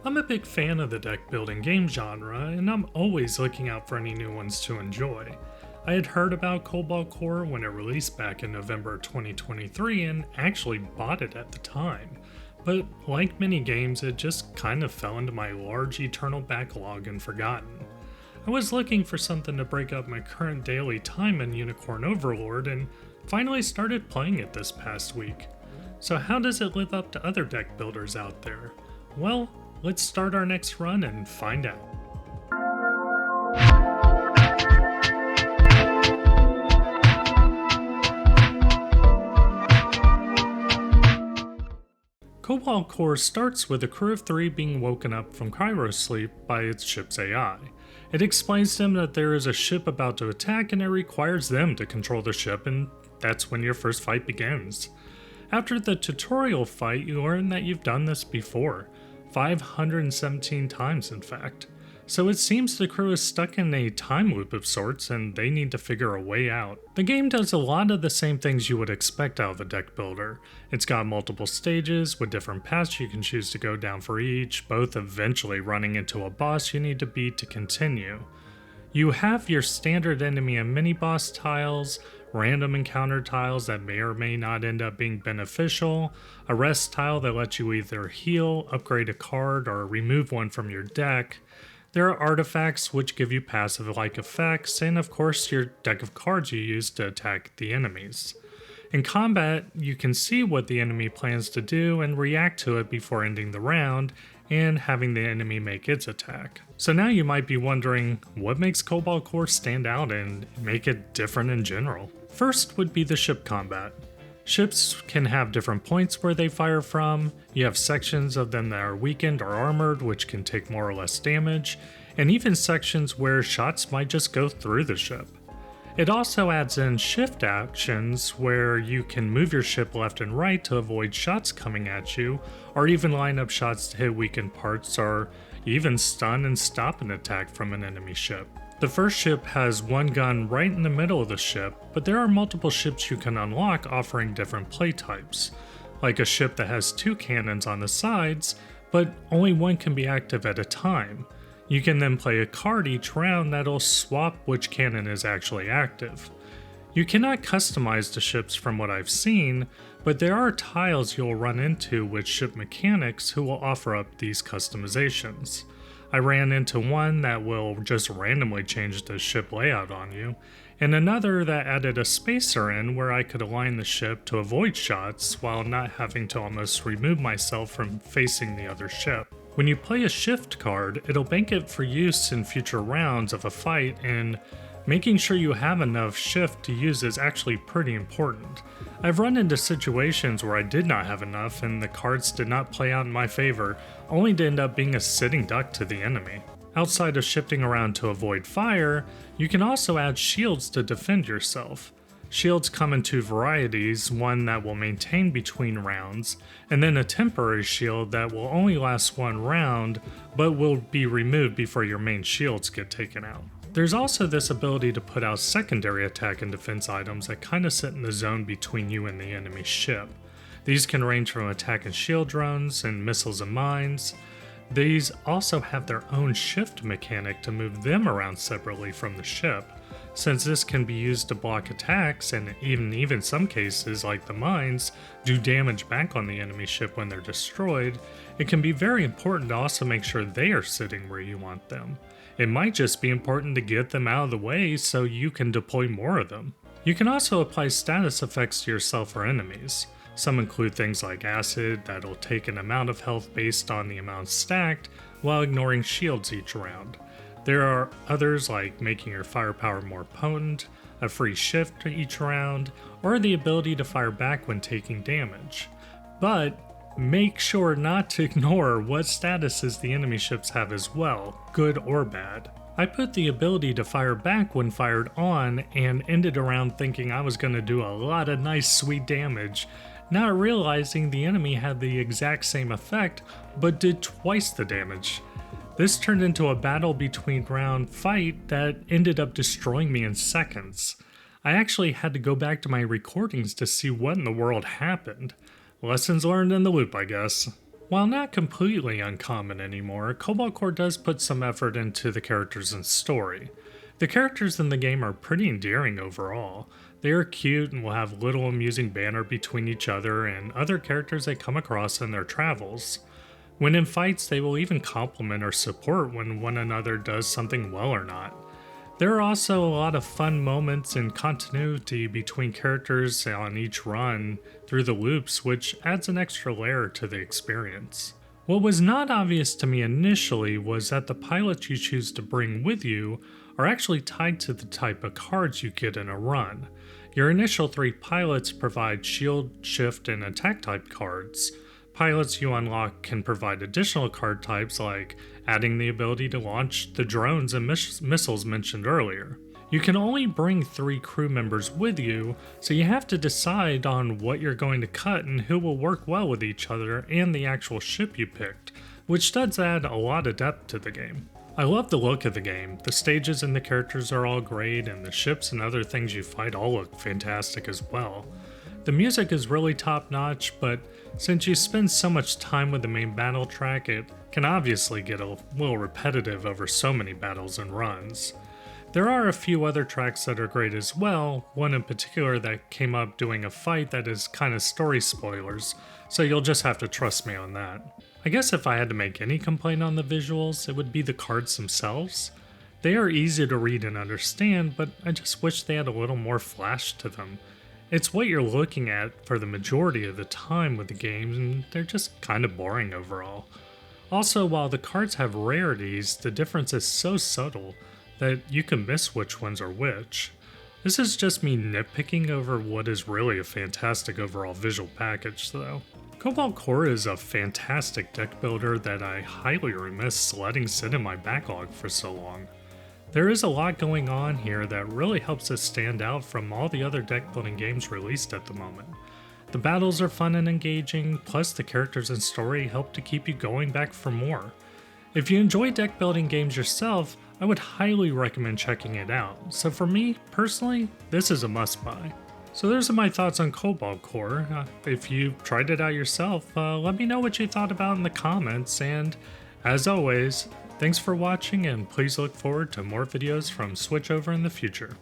I'm a big fan of the deck building game genre, and I'm always looking out for any new ones to enjoy. I had heard about Cobalt Core when it released back in November 2023 and actually bought it at the time. But like many games, it just kind of fell into my large eternal backlog and forgotten. I was looking for something to break up my current daily time in Unicorn Overlord and finally started playing it this past week. So how does it live up to other deck builders out there? Well, let's start our next run and find out. Cobalt Core starts with a crew of 3 being woken up from cryosleep by its ship's AI. It explains to them that there is a ship about to attack and it requires them to control the ship, and that's when your first fight begins. After the tutorial fight, you learn that you've done this before, 517 times in fact. So it seems the crew is stuck in a time loop of sorts and they need to figure a way out. The game does a lot of the same things you would expect out of a deck builder. It's got multiple stages with different paths you can choose to go down for each, both eventually running into a boss you need to beat to continue. You have your standard enemy and mini-boss tiles, random encounter tiles that may or may not end up being beneficial, a rest tile that lets you either heal, upgrade a card, or remove one from your deck. There are artifacts which give you passive-like effects, and of course your deck of cards you use to attack the enemies. In combat, you can see what the enemy plans to do and react to it before ending the round, and having the enemy make its attack. So now you might be wondering, what makes Cobalt Core stand out and make it different in general? First would be the ship combat. Ships can have different points where they fire from, you have sections of them that are weakened or armored which can take more or less damage, and even sections where shots might just go through the ship. It also adds in shift actions where you can move your ship left and right to avoid shots coming at you, or even line up shots to hit weakened parts, or even stun and stop an attack from an enemy ship. The first ship has one gun right in the middle of the ship, but there are multiple ships you can unlock offering different play types, like a ship that has 2 cannons on the sides, but only one can be active at a time. You can then play a card each round that'll swap which cannon is actually active. You cannot customize the ships from what I've seen, but there are tiles you'll run into with ship mechanics who will offer up these customizations. I ran into one that will just randomly change the ship layout on you, and another that added a spacer in where I could align the ship to avoid shots while not having to almost remove myself from facing the other ship. When you play a shift card, it'll bank it for use in future rounds of a fight, and making sure you have enough shift to use is actually pretty important. I've run into situations where I did not have enough and the cards did not play out in my favor, only to end up being a sitting duck to the enemy. Outside of shifting around to avoid fire, you can also add shields to defend yourself. Shields come in 2 varieties, one that will maintain between rounds, and then a temporary shield that will only last 1 round, but will be removed before your main shields get taken out. There's also this ability to put out secondary attack and defense items that kinda sit in the zone between you and the enemy ship. These can range from attack and shield drones and missiles and mines. These also have their own shift mechanic to move them around separately from the ship. Since this can be used to block attacks and even some cases, like the mines, do damage back on the enemy ship when they're destroyed, it can be very important to also make sure they are sitting where you want them. It might just be important to get them out of the way so you can deploy more of them. You can also apply status effects to yourself or enemies. Some include things like acid that'll take an amount of health based on the amount stacked while ignoring shields each round. There are others like making your firepower more potent, a free shift each round, or the ability to fire back when taking damage. But make sure not to ignore what statuses the enemy ships have as well, good or bad. I put the ability to fire back when fired on and ended around thinking I was going to do a lot of nice sweet damage, not realizing the enemy had the exact same effect but did twice the damage. This turned into a battle between round fight that ended up destroying me in seconds. I actually had to go back to my recordings to see what in the world happened. Lessons learned in the loop, I guess. While not completely uncommon anymore, Cobalt Core does put some effort into the characters and story. The characters in the game are pretty endearing overall. They are cute and will have little amusing banter between each other and other characters they come across in their travels. When in fights, they will even compliment or support when one another does something well or not. There are also a lot of fun moments and continuity between characters on each run through the loops, which adds an extra layer to the experience. What was not obvious to me initially was that the pilots you choose to bring with you are actually tied to the type of cards you get in a run. Your initial 3 pilots provide shield, shift, and attack type cards. Pilots you unlock can provide additional card types like adding the ability to launch the drones and missiles mentioned earlier. You can only bring 3 crew members with you, so you have to decide on what you're going to cut and who will work well with each other and the actual ship you picked, which does add a lot of depth to the game. I love the look of the game. The stages and the characters are all great, and the ships and other things you fight all look fantastic as well. The music is really top notch, but since you spend so much time with the main battle track, it can obviously get a little repetitive over so many battles and runs. There are a few other tracks that are great as well, one in particular that came up doing a fight that is kind of story spoilers, so you'll just have to trust me on that. I guess if I had to make any complaint on the visuals, it would be the cards themselves. They are easy to read and understand, but I just wish they had a little more flash to them. It's what you're looking at for the majority of the time with the games, and they're just kind of boring overall. Also, while the cards have rarities, the difference is so subtle that you can miss which ones are which. This is just me nitpicking over what is really a fantastic overall visual package though. Cobalt Core is a fantastic deck builder that I highly remiss letting sit in my backlog for so long. There is a lot going on here that really helps it stand out from all the other deck building games released at the moment. The battles are fun and engaging, plus the characters and story help to keep you going back for more. If you enjoy deck building games yourself, I would highly recommend checking it out. So for me, personally, this is a must buy. So those are my thoughts on Cobalt Core. If you tried it out yourself, let me know what you thought about in the comments, and as always, thanks for watching, and please look forward to more videos from SwitchOver in the future.